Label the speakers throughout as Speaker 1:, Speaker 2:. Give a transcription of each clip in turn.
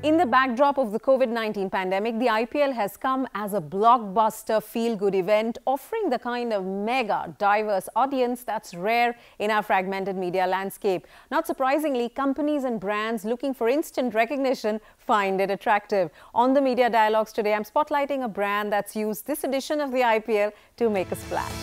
Speaker 1: In the backdrop of the COVID-19 pandemic, the IPL has come as a blockbuster feel-good event, offering the kind of mega, diverse audience that's rare in our fragmented media landscape. Not surprisingly, companies and brands looking for instant recognition find it attractive. On the Media Dialogues today, I'm spotlighting a brand that's used this edition of the IPL to make a splash.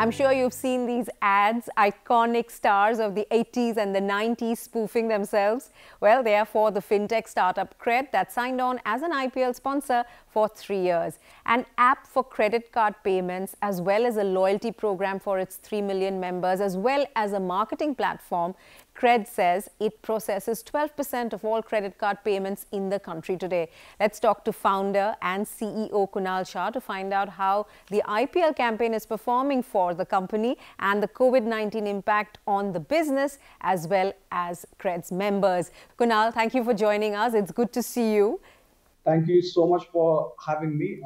Speaker 1: I'm sure you've seen these ads, iconic stars of the 80s and the 90s spoofing themselves. Well, they are for the fintech startup Cred that signed on as an IPL sponsor for 3 years. An app for credit card payments, as well as a loyalty program for its 3 million members, as well as a marketing platform. Cred says it processes 12% of all credit card payments in the country today. Let's talk to founder and CEO Kunal Shah to find out how the IPL campaign is performing for the company and the COVID-19 impact on the business as well as Cred's members. Kunal, thank you for joining us. It's good to see you.
Speaker 2: Thank you so much for having me.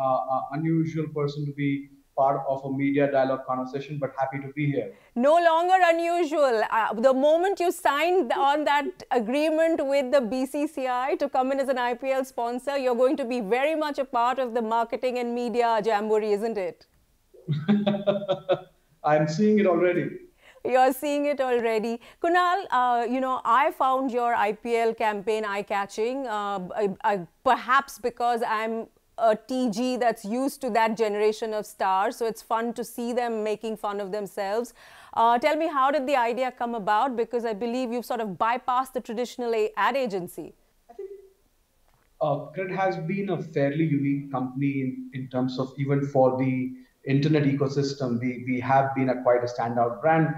Speaker 2: Unusual person to be part of a media dialogue conversation, but happy to be here.
Speaker 1: No longer unusual. The moment you signed on that agreement with the BCCI to come in as an IPL sponsor, you're going to be very much a part of the marketing and media jamboree, isn't it?
Speaker 2: I'm seeing it already.
Speaker 1: You're seeing it already. Kunal, I found your IPL campaign eye-catching, perhaps because I'm a TG that's used to that generation of stars. So it's fun to see them making fun of themselves. Tell me, how did the idea come about? Because I believe you've sort of bypassed the traditional ad agency.
Speaker 2: I think Cred has been a fairly unique company in terms of even for the internet ecosystem. We have been quite a standout brand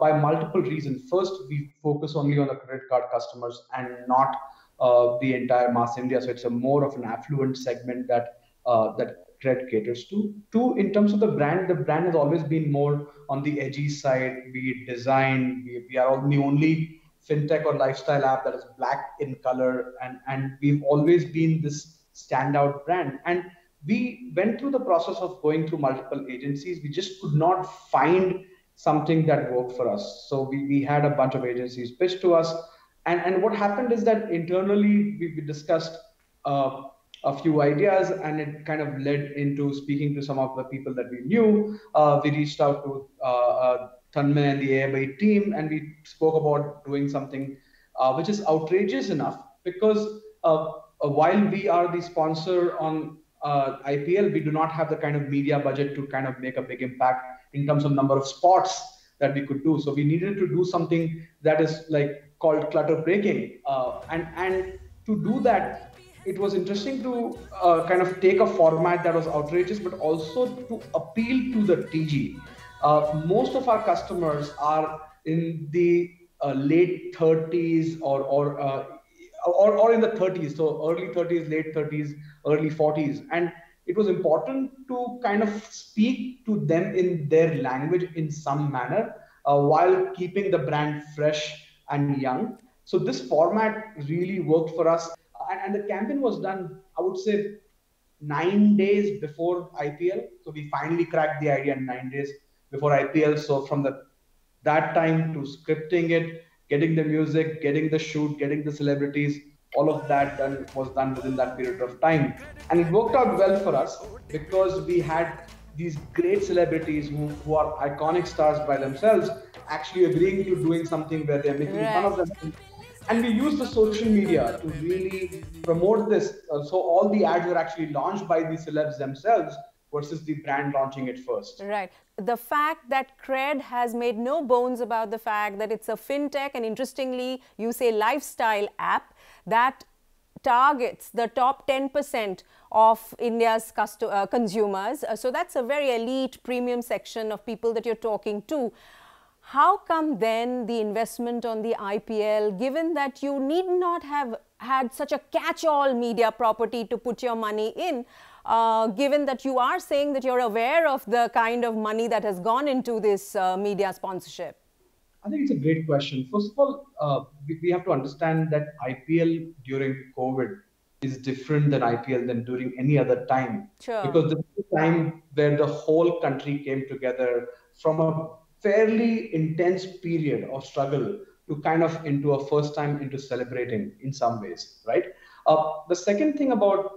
Speaker 2: by multiple reasons. First, we focus only on the credit card customers and not the entire mass India. So it's a more of an affluent segment that Cred caters to. Two, in terms of the brand has always been more on the edgy side, be it design. We are the only fintech or lifestyle app that is black in color, and we've always been this standout brand. And we went through the process of going through multiple agencies. We just could not find something that worked for us. So we had a bunch of agencies pitched to us. And what happened is that internally we discussed a few ideas, and it kind of led into speaking to some of the people that we knew. We reached out to Tanmay and the AIB team, and we spoke about doing something which is outrageous enough, because while we are the sponsor on IPL, we do not have the kind of media budget to kind of make a big impact in terms of number of spots that we could do. So we needed to do something that is called clutter breaking. And to do that, it was interesting to kind of take a format that was outrageous, but also to appeal to the TG. Most of our customers are in the late 30s or in the 30s, so early 30s, late 30s, early 40s. And it was important to kind of speak to them in their language in some manner while keeping the brand fresh and young. So this format really worked for us. And the campaign was done, I would say, 9 days before IPL. So we finally cracked the idea in 9 days before IPL. So from that time to scripting it, getting the music, getting the shoot, getting the celebrities, all of that was done within that period of time. And it worked out well for us because we had these great celebrities who are iconic stars by themselves actually agreeing to doing something where they're making fun of them. And we used the social media to really promote this. So all the ads were actually launched by the celebs themselves versus the brand launching it first.
Speaker 1: Right. The fact that Cred has made no bones about the fact that it's a fintech, and interestingly, you say lifestyle app that targets the top 10% of India's consumers. So that's a very elite premium section of people that you're talking to. How come then the investment on the IPL, given that you need not have had such a catch-all media property to put your money in, given that you are saying that you're aware of the kind of money that has gone into this media sponsorship?
Speaker 2: I think it's a great question. First of all, we have to understand that IPL during COVID is different than IPL than during any other time.
Speaker 1: Sure.
Speaker 2: Because this is a time where the whole country came together from a fairly intense period of struggle to kind of into a first time into celebrating in some ways, right? The second thing about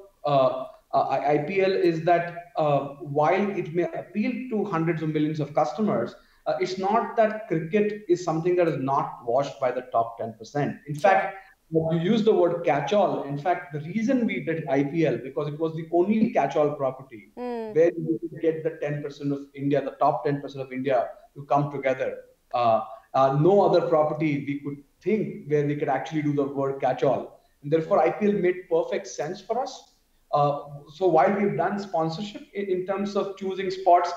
Speaker 2: IPL is that while it may appeal to hundreds of millions of customers, it's not that cricket is something that is not watched by the top 10%. In
Speaker 1: Sure.
Speaker 2: fact, you use the word catch-all. In fact, the reason we did IPL because it was the only catch-all property where you could get the 10% of India, the top 10% of India, to come together. No other property we could think where we could actually do the word catch-all, and therefore IPL made perfect sense for us. So while we've done sponsorship in terms of choosing spots,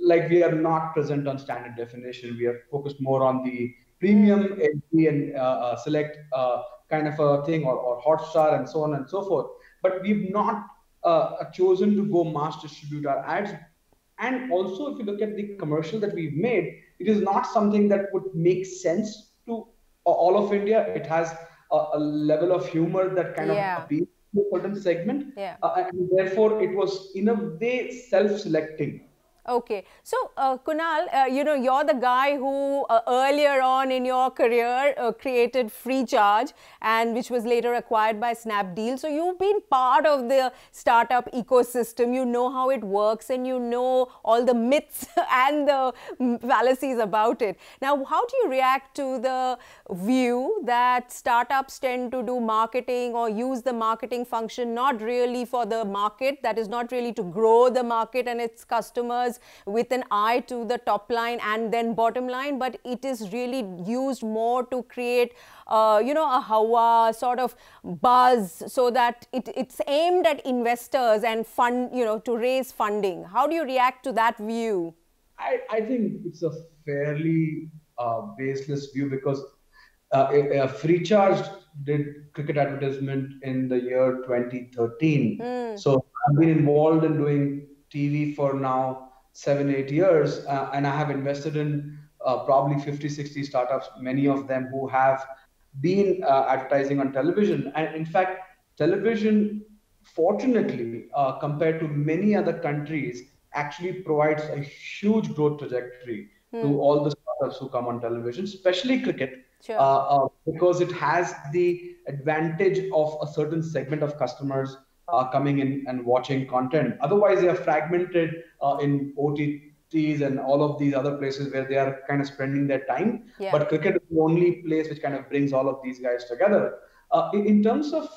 Speaker 2: like we are not present on standard definition, we are focused more on the premium, HD, and select kind of a thing, or Hotstar, and so on and so forth. But we've not chosen to go mass distribute our ads. And also, if you look at the commercial that we've made, it is not something that would make sense to all of India. It has a level of humor that kind of
Speaker 1: Yeah.
Speaker 2: appeals to a certain segment.
Speaker 1: Yeah.
Speaker 2: And therefore, it was in a way self-selecting.
Speaker 1: Okay. So, Kunal, you're the guy who earlier on in your career created Freecharge, and which was later acquired by Snapdeal. So, you've been part of the startup ecosystem. You know how it works, and you know all the myths and the fallacies about it. Now, how do you react to the view that startups tend to do marketing or use the marketing function not really for the market, that is not really to grow the market and its customers with an eye to the top line and then bottom line, but it is really used more to create a hawa sort of buzz, so that it's aimed at investors and fund, to raise funding? How do you react to that view?
Speaker 2: I think it's a fairly baseless view, because Freecharge did cricket advertisement in the year 2013. So I've been involved in doing TV for now 7, 8 years, and I have invested in probably 50, 60 startups, many of them who have been advertising on television. And in fact, television, fortunately, compared to many other countries, actually provides a huge growth trajectory to all the startups who come on television, especially cricket.
Speaker 1: Sure.
Speaker 2: Because it has the advantage of a certain segment of customers coming in and watching content. Otherwise, they are fragmented in OTTs and all of these other places where they are kind of spending their time.
Speaker 1: Yeah.
Speaker 2: But cricket is the only place which kind of brings all of these guys together. In terms of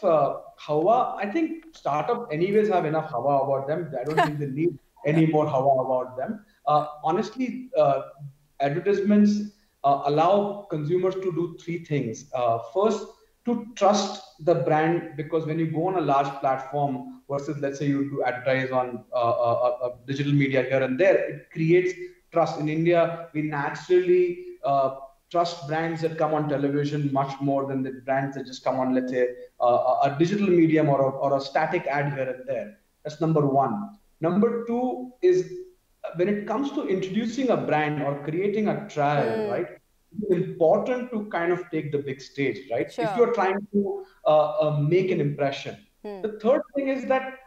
Speaker 2: hawa, I think startup anyways have enough hawa about them. I don't think they need any more hawa about them. Honestly, advertisements allow consumers to do three things. First, to trust the brand, because when you go on a large platform versus, let's say, you do advertise on digital media here and there, it creates trust. In India, we naturally trust brands that come on television much more than the brands that just come on, let's say, a digital medium or a static ad here and there. That's number one. Number two is, when it comes to introducing a brand or creating a trial, right? It's important to kind of take the big stage, right?
Speaker 1: Sure.
Speaker 2: If you're trying to make an impression. The third thing is that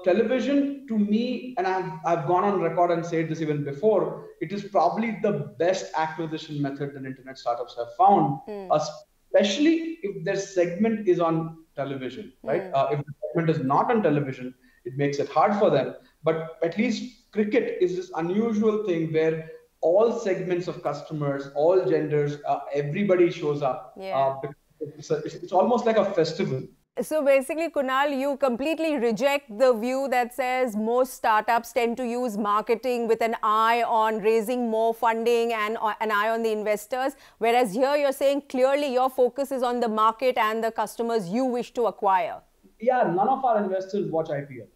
Speaker 2: television, to me, and I've gone on record and said this even before, it is probably the best acquisition method that internet startups have found, especially if their segment is on television, right? If the segment is not on television, it makes it hard for them. But at least cricket is this unusual thing where all segments of customers, all genders, everybody shows up.
Speaker 1: Yeah.
Speaker 2: It's almost like a festival.
Speaker 1: So basically, Kunal, you completely reject the view that says most startups tend to use marketing with an eye on raising more funding and an eye on the investors. Whereas here you're saying clearly your focus is on the market and the customers you wish to acquire.
Speaker 2: Yeah, none of our investors watch IPL.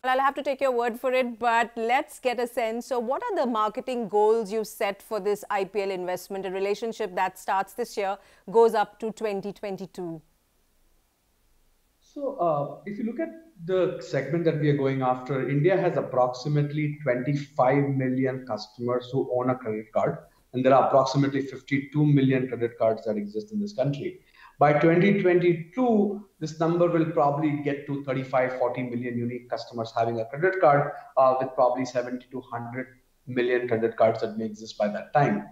Speaker 1: I'll have to take your word for it, but let's get a sense. So what are the marketing goals you set for this IPL investment, a relationship that starts this year, goes up to 2022?
Speaker 2: So if you look at the segment that we are going after, India has approximately 25 million customers who own a credit card, and there are approximately 52 million credit cards that exist in this country. By 2022, this number will probably get to 35, 40 million unique customers having a credit card, with probably 70 to 100 million credit cards that may exist by that time.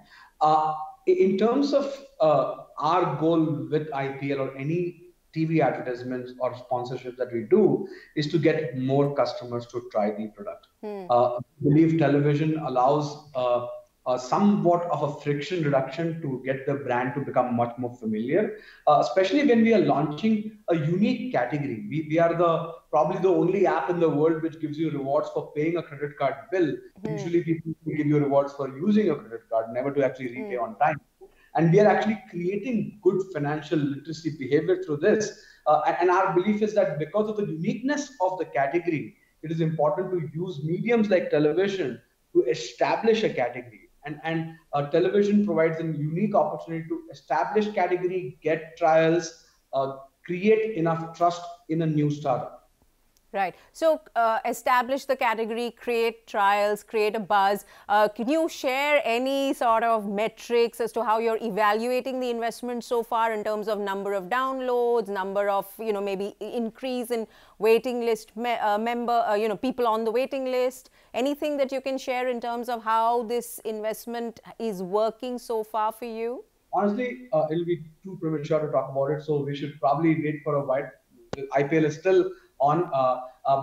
Speaker 2: In terms of our goal with IPL or any TV advertisements or sponsorship that we do is to get more customers to try the product. I believe television allows somewhat of a friction reduction to get the brand to become much more familiar, especially when we are launching a unique category. We are probably the only app in the world which gives you rewards for paying a credit card bill. Usually people give you rewards for using a credit card, never to actually repay on time. And we are actually creating good financial literacy behavior through this. And our belief is that because of the uniqueness of the category, it is important to use mediums like television to establish a category. And television provides a unique opportunity to establish category, get trials, create enough trust in a new startup.
Speaker 1: Right. So establish the category, create trials, create a buzz. Can you share any sort of metrics as to how you're evaluating the investment so far in terms of number of downloads, number of, maybe increase in waiting list people on the waiting list? Anything that you can share in terms of how this investment is working so far for you?
Speaker 2: Honestly, it'll be too premature to talk about it, so we should probably wait for a while. The IPL is still on,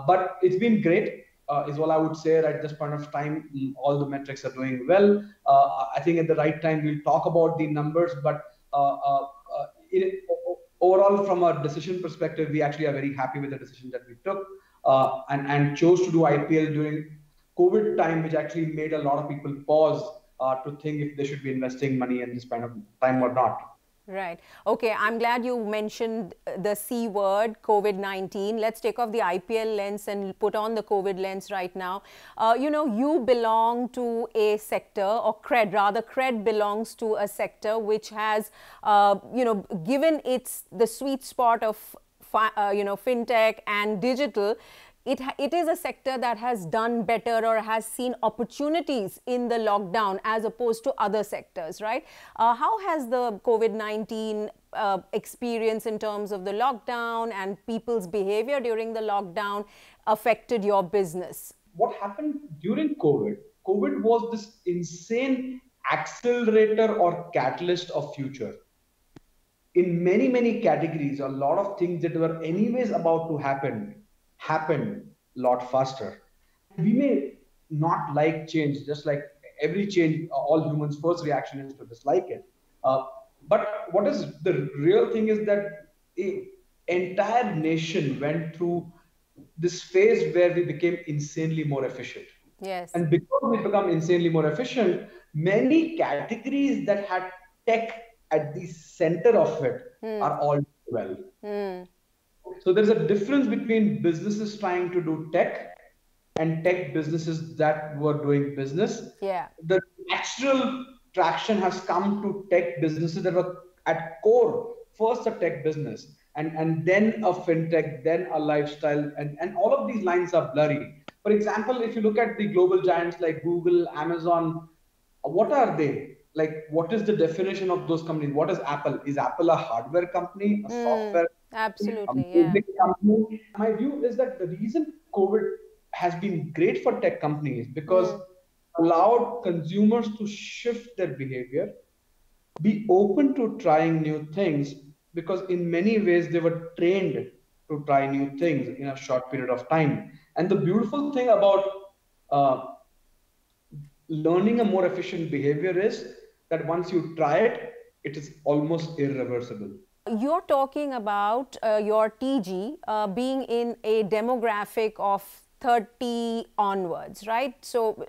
Speaker 2: but it's been great, is all I would say at this point of time. All the metrics are doing well. I think at the right time we'll talk about the numbers, but overall, from a decision perspective, we actually are very happy with the decision that we took, and chose to do IPL during COVID time, which actually made a lot of people pause to think if they should be investing money in this kind of time or not.
Speaker 1: Right. Okay, I'm glad you mentioned the C word, COVID-19. Let's take off the IPL lens and put on the COVID lens right now. You belong to a sector, or Cred belongs to a sector which has, given the sweet spot of, fintech and digital. It is a sector that has done better or has seen opportunities in the lockdown as opposed to other sectors, right? How has the COVID-19 experience in terms of the lockdown and people's behavior during the lockdown affected your business?
Speaker 2: What happened during COVID? COVID was this insane accelerator or catalyst of future. In many, many categories, a lot of things that were anyways about to happen happened a lot faster. We may not like change, just like every change, all humans' first reaction is to dislike it. But what is the real thing is that the entire nation went through this phase where we became insanely more efficient.
Speaker 1: Yes.
Speaker 2: And because we become insanely more efficient, many categories that had tech at the center of it are all well. So there's a difference between businesses trying to do tech and tech businesses that were doing business.
Speaker 1: Yeah.
Speaker 2: The natural traction has come to tech businesses that were at core, first a tech business, and then a fintech, then a lifestyle, and all of these lines are blurry. For example, if you look at the global giants like Google, Amazon, what are they? Like, what is the definition of those companies? What is Apple? Is Apple a hardware company, a software?
Speaker 1: Absolutely, yeah.
Speaker 2: Company? My view is that the reason COVID has been great for tech companies because allowed consumers to shift their behavior, be open to trying new things, because in many ways they were trained to try new things in a short period of time. And the beautiful thing about learning a more efficient behavior is that once you try it, it is almost irreversible.
Speaker 1: You're talking about your TG being in a demographic of 30 onwards, right? So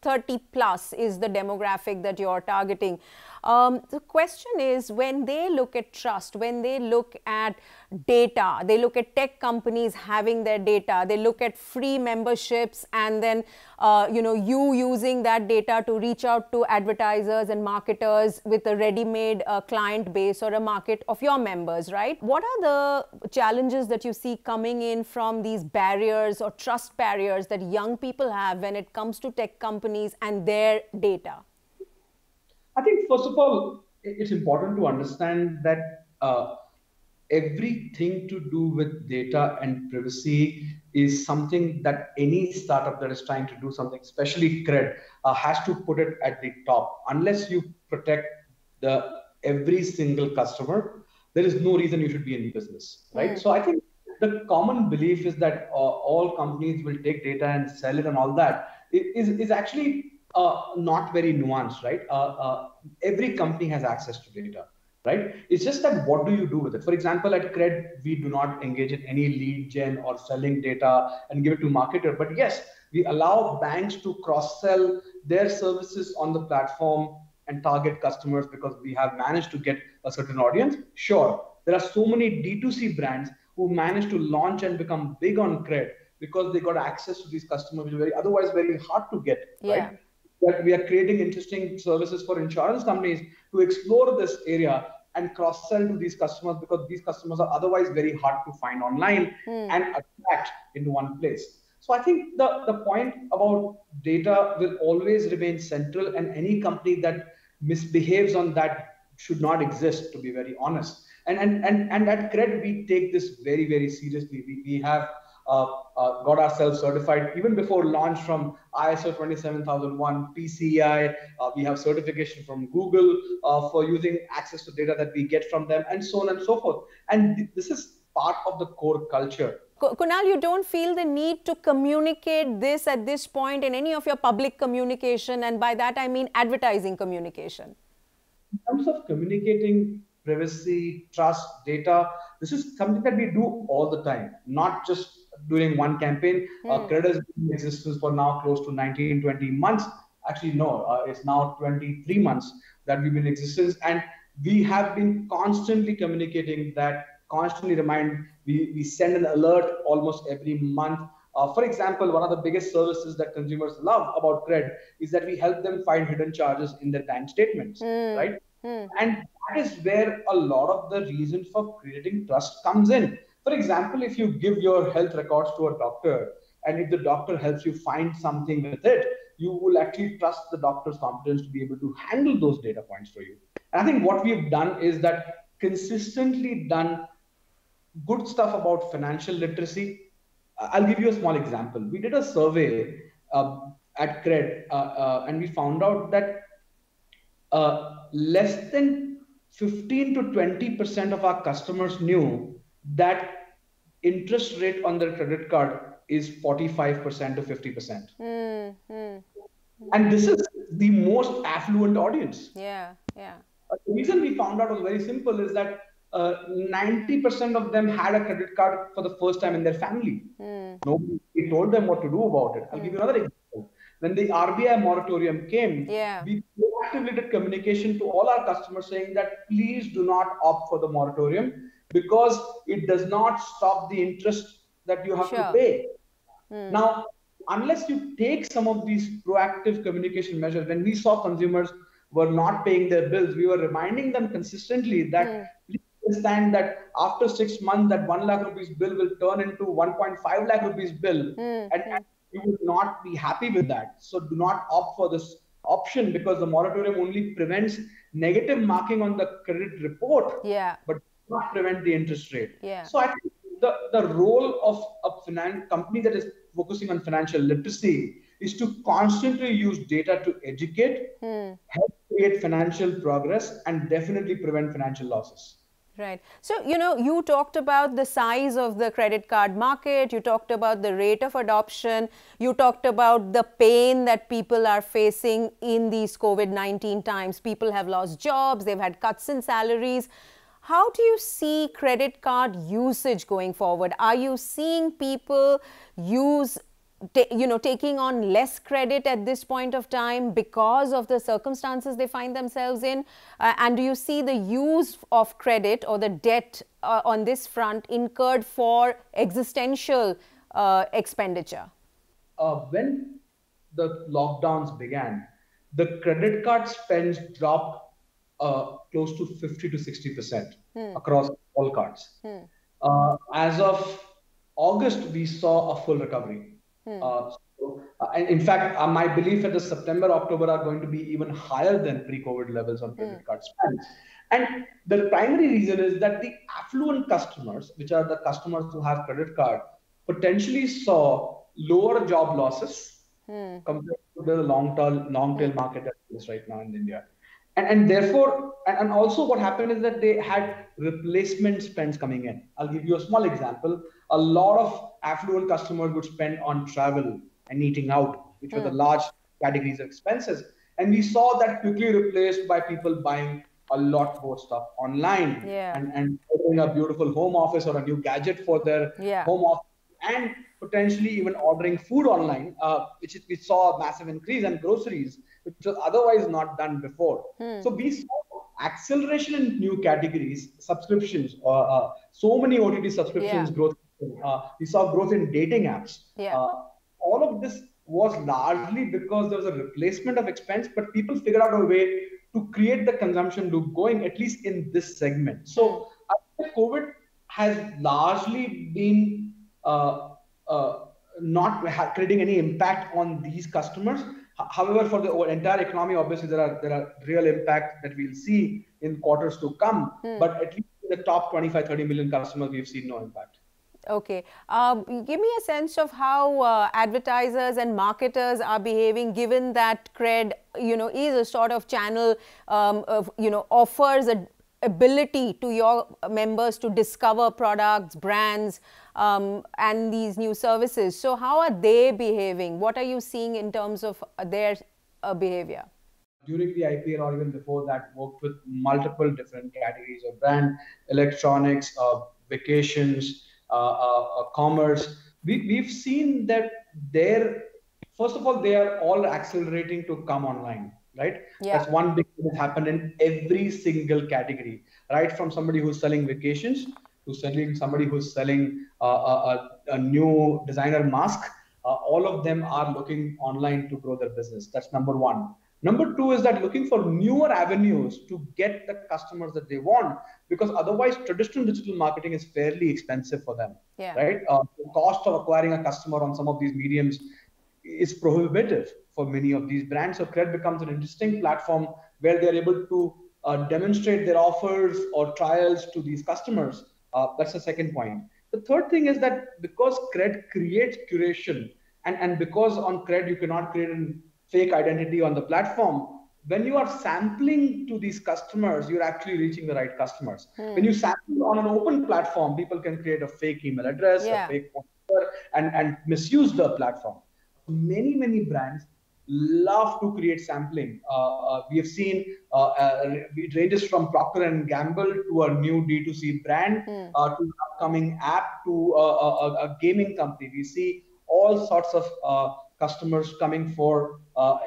Speaker 1: 30 plus is the demographic that you're targeting. The question is, when they look at trust, when they look at data, they look at tech companies having their data, they look at free memberships, and then you using that data to reach out to advertisers and marketers with a ready-made client base or a market of your members, right? What are the challenges that you see coming in from these barriers or trust barriers that young people have when it comes to tech companies and their data?
Speaker 2: I think, first of all, it's important to understand that everything to do with data and privacy is something that any startup that is trying to do something, especially Cred, has to put it at the top. Unless you protect every single customer, there is no reason you should be in business, right? So I think the common belief is that all companies will take data and sell it and all that is actually not very nuanced, right? Every company has access to data, right? It's just that what do you do with it? For example, at Cred, we do not engage in any lead gen or selling data and give it to marketer. But yes, we allow banks to cross-sell their services on the platform and target customers because we have managed to get a certain audience. Sure, there are so many D2C brands who managed to launch and become big on Cred because they got access to these customers, which are otherwise very hard to get, right? That we are creating interesting services for insurance companies to explore this area and cross-sell to these customers because these customers are otherwise very hard to find online and attract into one place. So I think the point about data will always remain central, and any company that misbehaves on that should not exist, to be very honest. And at Cred, we take this very, very seriously. We have got ourselves certified even before launch from ISO 27001, PCI. We have certification from Google for using access to data that we get from them, and so on and so forth. And this is part of the core culture.
Speaker 1: Kunal, you don't feel the need to communicate this at this point in any of your public communication, and by that I mean advertising communication?
Speaker 2: In terms of communicating privacy, trust, data, this is something that we do all the time, not just during one campaign. Cred has been in existence for now close to 19, 20 months. Actually, no, it's now 23 months that we've been in existence. And we have been constantly communicating that, constantly remind, we send an alert almost every month. For example, one of the biggest services that consumers love about Cred is that we help them find hidden charges in their bank statements, right? And that is where a lot of the reason for creating trust comes in. For example, if you give your health records to a doctor, and if the doctor helps you find something with it, you will actually trust the doctor's competence to be able to handle those data points for you. And I think what we've done is that consistently done good stuff about financial literacy. I'll give you a small example. We did a survey at Cred, and we found out that less than 15 to 20% of our customers knew that interest rate on their credit card is 45% to 50%. And this is the most affluent audience.
Speaker 1: Yeah.
Speaker 2: The reason we found out was very simple, is that 90% of them had a credit card for the first time in their family. Nobody told them what to do about it. I'll give you another example. When the RBI moratorium came, we proactively did communication to all our customers saying that please do not opt for the moratorium because it does not stop the interest that you have to pay. Now, unless you take some of these proactive communication measures, when we saw consumers were not paying their bills, we were reminding them consistently that please understand that after 6 months, that 1 lakh rupees bill will turn into 1.5 lakh rupees bill. And you will not be happy with that. So do not opt for this option because the moratorium only prevents negative marking on the credit report, but does not prevent the interest rate. So I think the role of a company that is focusing on financial literacy is to constantly use data to educate, help create financial progress, and definitely prevent financial losses.
Speaker 1: Right. So, you talked about the size of the credit card market, you talked about the rate of adoption, you talked about the pain that people are facing in these COVID-19 times. People have lost jobs, they've had cuts in salaries. How do you see credit card usage going forward? Are you seeing people taking on less credit at this point of time because of the circumstances they find themselves in? And do you see the use of credit or the debt on this front incurred for existential expenditure?
Speaker 2: When the lockdowns began, the credit card spends dropped close to 50 to 60% across all cards. As of August, we saw a full recovery. And in fact, my belief is that September, October are going to be even higher than pre-COVID levels on credit card spends. And the primary reason is that the affluent customers, which are the customers who have credit card, potentially saw lower job losses compared to the long tail market that is right now in India. And therefore, and also what happened is that they had replacement spends coming in. I'll give you a small example. A lot of affluent customers would spend on travel and eating out, which were the large categories of expenses. And we saw that quickly replaced by people buying a lot more stuff online
Speaker 1: Yeah.
Speaker 2: and opening a beautiful home office or a new gadget for their
Speaker 1: Yeah.
Speaker 2: home office, and potentially even ordering food online, we saw a massive increase, and groceries, which was otherwise not done before. So we saw acceleration in new categories, subscriptions, so many OTT subscriptions
Speaker 1: Yeah.
Speaker 2: growth. We saw growth in dating apps.
Speaker 1: Yeah.
Speaker 2: All of this was largely because there was a replacement of expense, but people figured out a way to create the consumption loop going, at least in this segment. So I think COVID has largely been not creating any impact on these customers. However, for the entire economy, obviously there are real impact that we'll see in quarters to come. But at least in the top 25, 30 million customers, we've seen no impact.
Speaker 1: Okay. Give me a sense of how advertisers and marketers are behaving, given that Cred, is a sort of channel, offers a ability to your members to discover products, brands, and these new services. So how are they behaving? What are you seeing in terms of their behavior?
Speaker 2: During the IPL or even before that, worked with multiple different categories of brand, electronics, vacations, commerce. We've seen that first of all, they are all accelerating to come online, right?
Speaker 1: Yeah.
Speaker 2: That's one big thing that happened in every single category, right? From somebody who's selling vacations to somebody who's selling a new designer mask. All of them are looking online to grow their business. That's number one. Number two is that looking for newer avenues to get the customers that they want, because otherwise traditional digital marketing is fairly expensive for them,
Speaker 1: Yeah.
Speaker 2: right? The cost of acquiring a customer on some of these mediums is prohibitive for many of these brands. So Cred becomes an interesting platform where they're able to demonstrate their offers or trials to these customers. That's the second point. The third thing is that because Cred creates curation, and because on Cred you cannot create an fake identity on the platform, when you are sampling to these customers, you're actually reaching the right customers. When you sample on an open platform, people can create a fake email address,
Speaker 1: Yeah.
Speaker 2: a fake phone number, and misuse the platform. Many brands love to create sampling. We have seen it ranges from Procter and Gamble to a new D2C brand, to an upcoming app, to a gaming company. We see all sorts of customers coming for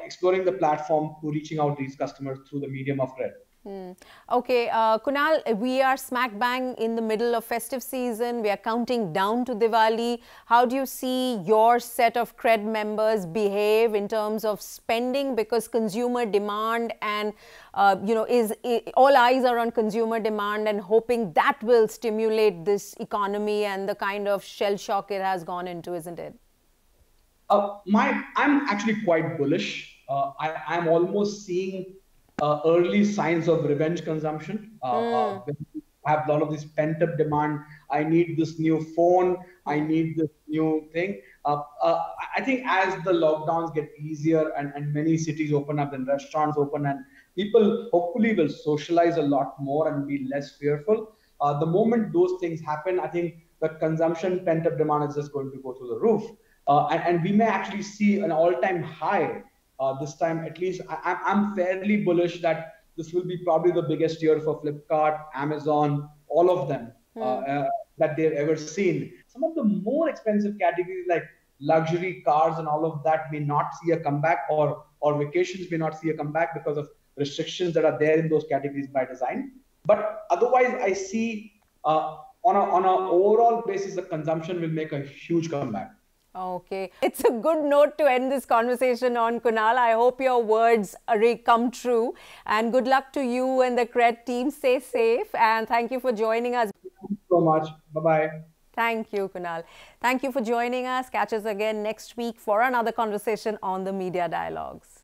Speaker 2: exploring the platform to reaching out these customers through the medium of Cred.
Speaker 1: Okay, Kunal, we are smack bang in the middle of festive season. We are counting down to Diwali. How do you see your set of Cred members behave in terms of spending? Because consumer demand and, all eyes are on consumer demand and hoping that will stimulate this economy and the kind of shell shock it has gone into, isn't it?
Speaker 2: I'm actually quite bullish. I'm almost seeing early signs of revenge consumption. When you have a lot of this pent up demand. I need this new phone. I need this new thing. I think as the lockdowns get easier and many cities open up and restaurants open and people hopefully will socialize a lot more and be less fearful. The moment those things happen, I think the consumption pent up demand is just going to go through the roof. And we may actually see an all-time high this time. At least I'm fairly bullish that this will be probably the biggest year for Flipkart, Amazon, all of them that they've ever seen. Some of the more expensive categories like luxury cars and all of that may not see a comeback, or vacations may not see a comeback because of restrictions that are there in those categories by design. But otherwise, I see on an overall basis, the consumption will make a huge comeback.
Speaker 1: Okay. It's a good note to end this conversation on, Kunal. I hope your words come true. And good luck to you and the Cred team. Stay safe. And thank you for joining us.
Speaker 2: Thank you so much. Bye-bye.
Speaker 1: Thank you, Kunal. Thank you for joining us. Catch us again next week for another conversation on the Media Dialogues.